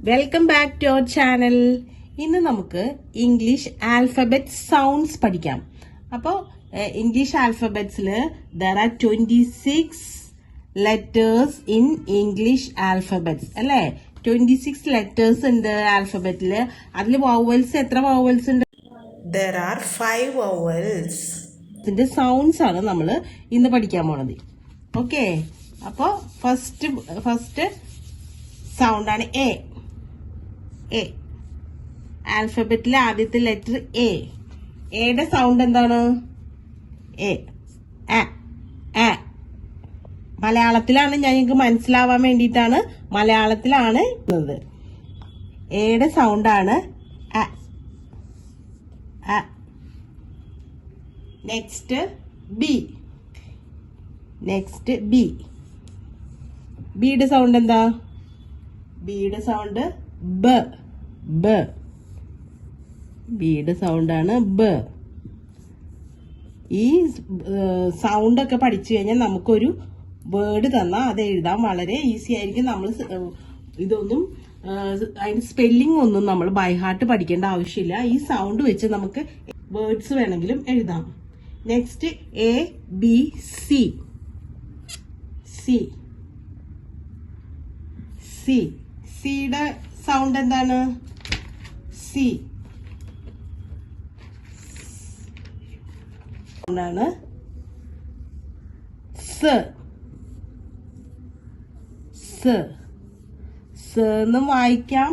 Welcome back to our channel. ഇന്ന് നമുക്ക് English alphabet sounds പഠിക്കാം. അപ്പോൾ ഇംഗ്ലീഷ് ആൽഫബറ്റ്സിൽ there are 26 letters in English alphabets അല്ലേ. 26 ലെറ്റേഴ്സ് ഉണ്ട് ആൽഫബറ്റില്. അതിൽ വൗവൽസ് എത്ര വൗവൽസ് ഉണ്ട്? There are 5 vowels. ഇതിന്റെ സൗണ്ട്സ് ആണ് നമ്മൾ ഇന്ന് പഠിക്കാൻ പോണത്. ഓക്കെ, അപ്പോൾ ഫസ്റ്റ് സൗണ്ട് ആണ് എ. എ ആൽഫബറ്റിലെ ആദ്യത്തെ ലെറ്റർ എ. എയുടെ സൗണ്ട് എന്താണ്? എ. എ മലയാളത്തിലാണ്, ഞങ്ങൾക്ക് മനസ്സിലാവാൻ വേണ്ടിയിട്ടാണ് മലയാളത്തിലാണ് ഇത്. എയുടെ സൗണ്ടാണ് അ. Next B. ബിയുടെ സൗണ്ട് എന്താ? ബിയുടെ സൗണ്ട് ബ. ബിയുടെ സൗണ്ടാണ് ബ. ഈ സൗണ്ട് ഒക്കെ പഠിച്ചു കഴിഞ്ഞാൽ നമുക്കൊരു വേർഡ് തന്നാൽ അത് എഴുതാൻ വളരെ ഈസി ആയിരിക്കും. നമ്മൾ ഇതൊന്നും അതിന്റെ സ്പെല്ലിംഗ് ഒന്നും നമ്മൾ ബൈ ഹാർട്ട് പഠിക്കേണ്ട ആവശ്യമില്ല. ഈ സൗണ്ട് വെച്ച് നമുക്ക് വേർഡ്സ് വേണമെങ്കിലും എഴുതാം. Next A B C. സിയുടെ സൗണ്ട് എന്താണ്? സി ാണ് എന്നും വായിക്കാം.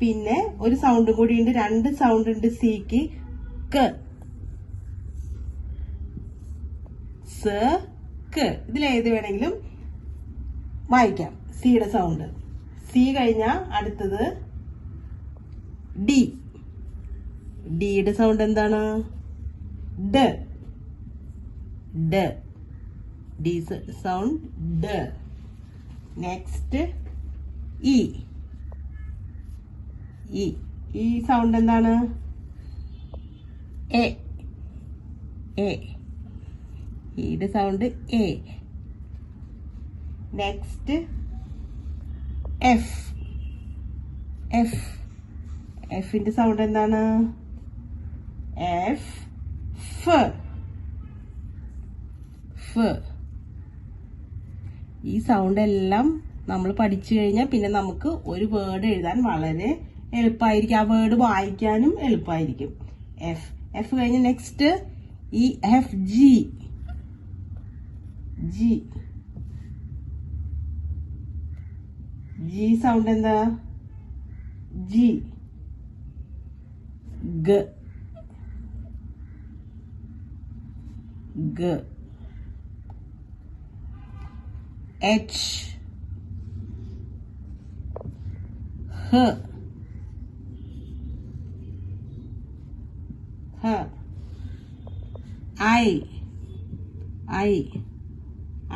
പിന്നെ ഒരു സൗണ്ടും കൂടി ഉണ്ട്, 2 സൗണ്ട് ഉണ്ട് സിക്ക്. ഇതിലേത് വേണമെങ്കിലും വായിക്കാം. സിയുടെ സൗണ്ട്. സി കഴിഞ്ഞ അടുത്തത് ഡി. ഡിയുടെ സൗണ്ട് എന്താണ്? ഡ. ഡി സൗണ്ട് ഡ. Next E. ഈ സൗണ്ട് എന്താണ്? എ. ഈയുടെ സൗണ്ട് എ. Next F. എഫിന്റെ സൗണ്ട് എന്താണ്? എഫ്. ഈ സൗണ്ട് എല്ലാം നമ്മൾ പഠിച്ചു കഴിഞ്ഞാൽ പിന്നെ നമുക്ക് ഒരു വേർഡ് എഴുതാൻ വളരെ എളുപ്പമായിരിക്കും. ആ വേർഡ് വായിക്കാനും എളുപ്പമായിരിക്കും. എഫ് കഴിഞ്ഞ് നെക്സ്റ്റ് ഈ എഫ്. ജി സൗണ്ട് എന്താ? ജി. ഗ. എച്ച്. ഹ.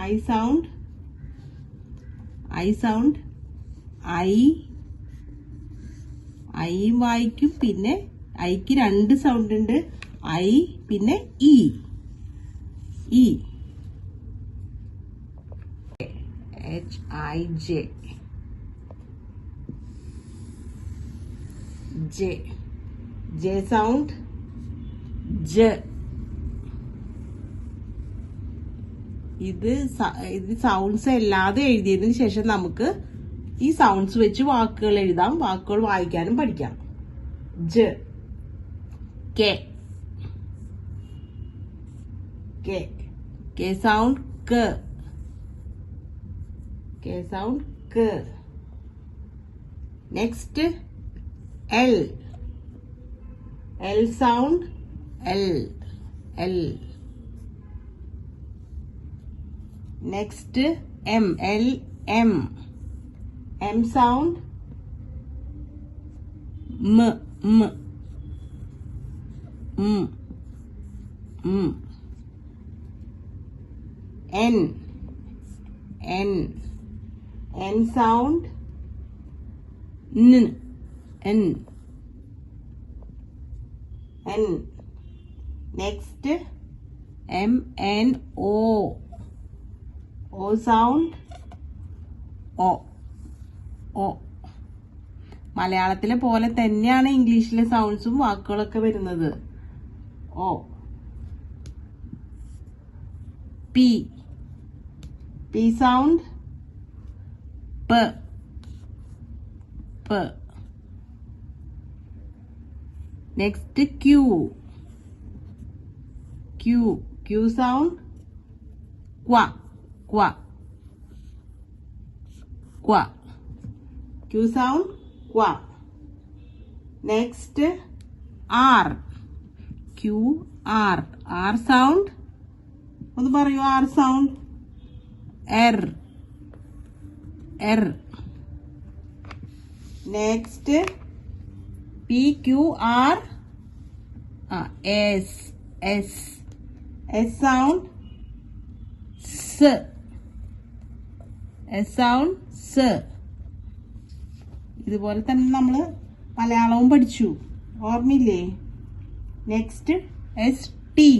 I sound. ഐ വായിക്കും. പിന്നെ ഐക്ക് 2 സൗണ്ട് ഉണ്ട്. ഐ പിന്നെ ഇ. HIJ. J sound. J. ഇത് സൗണ്ട്സ് അല്ലാതെ എഴുതിയതിനു ശേഷം നമുക്ക് ഈ സൗണ്ട്സ് വെച്ച് വാക്കുകൾ എഴുതാം. വാക്കുകൾ വായിക്കാനും പഠിക്കാം. ജ. കെ സൗണ്ട് ക. Next L. Sound L. Next M. M sound M. N sound N. Next MNO. O sound O. മലയാളത്തിലെ പോലെ തന്നെയാണ് ഇംഗ്ലീഷിലെ സൗണ്ട്സും വാക്കുകളൊക്കെ വരുന്നത്. ഓ, പി, പി സൗണ്ട്, പ, പ. Next Q, Q, Q sound, ക്വ, ക്വ, ക്വ. ക്യൂ സൗണ്ട്, ക്വ. Next R, Q R, R sound ഒന്ന് പറയൂ. ആർ സൗണ്ട്, എർ, എർ. Next P Q R, S, S, S sound, സ്, എസ് സൗണ്ട്, സ്. ഇതുപോലെ തന്നെ നമ്മൾ മലയാളവും പഠിച്ചു, ഓർമ്മയില്ലേ? Next S T,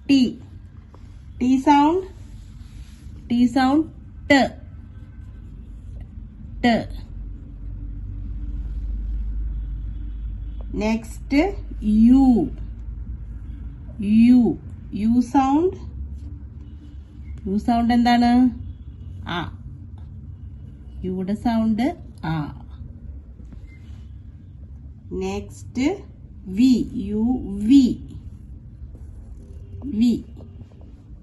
T, T sound, T sound, ട്, ട്. Next U, U, U sound, U sound എന്താണ്? ആ, യുടെ സൗണ്ട് ആ. Next V, U V, V,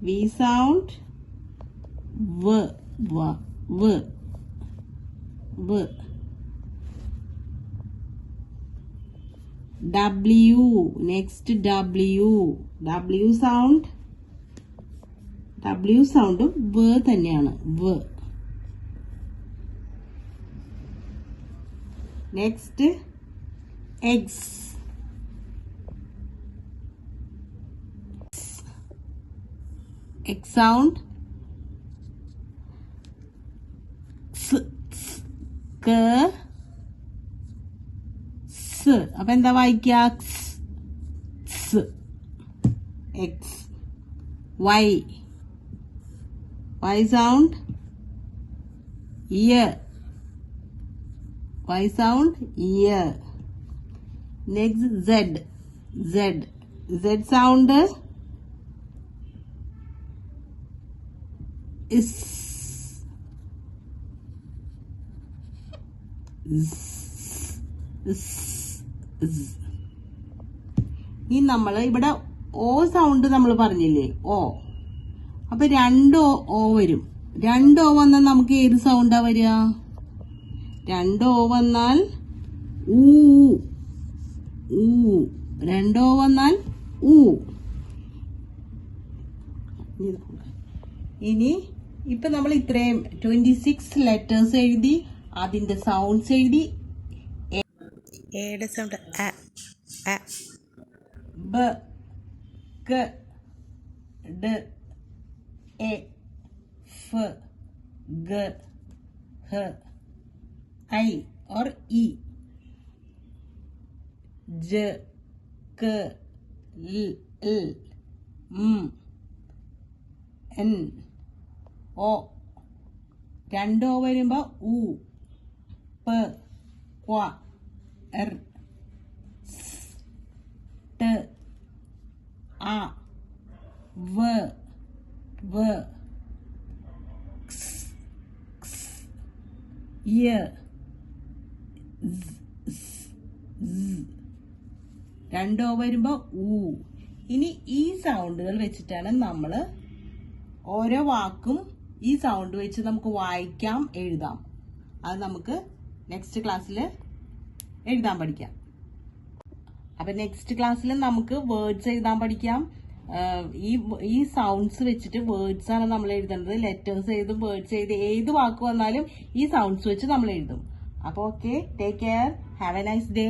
V sound, വ, വ, വ, വ. W, next W, W sound, W sound വ തന്നെയാണ്, വ. നെക്സ്റ്റ് എക്സ്, എക്സ് സൗണ്ട്, ക, സ്. അപ്പൊ എന്താ വായിക്കുക? X. Y, Y sound, year, Y sound, year. Next Z, Z, Z sound, is, ഈ നമ്മൾ ഇവിടെ ഓ സൗണ്ട് നമ്മൾ പറഞ്ഞില്ലേ, ഓ. അപ്പൊ രണ്ട് ഓ വരും. രണ്ട് ഓ വന്നാൽ നമുക്ക് ഏത് സൗണ്ടാ വരിക? രണ്ട് ഓ വന്നാൽ ഊ, ഊ. രണ്ട് ഓ വന്നാൽ ഊ. ഇനി ഇപ്പൊ നമ്മൾ ഇത്രയും 26 ലെറ്റേഴ്സ് എഴുതി, അതിന്റെ സൗണ്ട്സ് എഴുതി. എയുടെ സൗണ്ട് അ, അ, ബ, ക, ഡ, എ, ഫ്, ഗ, ഹ, ഐ और ई, ज, क, ल, म, എൻ, ഓ. രണ്ട് ഓ വരുമ്പോ ഊ, പ, ക്വ, എർ, സ്, ട്, ആ, വ, വ, ക്സ്, ക്സ്, യ, രണ്ട് ഓ വരുമ്പോ ഊ. ഇനി ഈ സൗണ്ടുകൾ വെച്ചിട്ടാണ് നമ്മൾ ഓരോ വാക്കും ഈ സൗണ്ട് വെച്ച് നമുക്ക് വായിക്കാം, എഴുതാം. അത് നമുക്ക് നെക്സ്റ്റ് ക്ലാസ്സിൽ എഴുതാൻ പഠിക്കാം. അപ്പൊ നെക്സ്റ്റ് ക്ലാസ്സിൽ നമുക്ക് വേർഡ്സ് എഴുതാൻ പഠിക്കാം. ഈ സൗണ്ട്സ് വെച്ചിട്ട് വേർഡ്സ് ആണ് നമ്മൾ എഴുതേണ്ടത്. ലെറ്റേഴ്സ് എഴുതും, വേർഡ്സ് എഴുതും, ഏത് വാക്ക് വന്നാലും ഈ സൗണ്ട്സ് വെച്ച് നമ്മൾ എഴുതും. അപ്പോൾ okay, take care, have A nice day.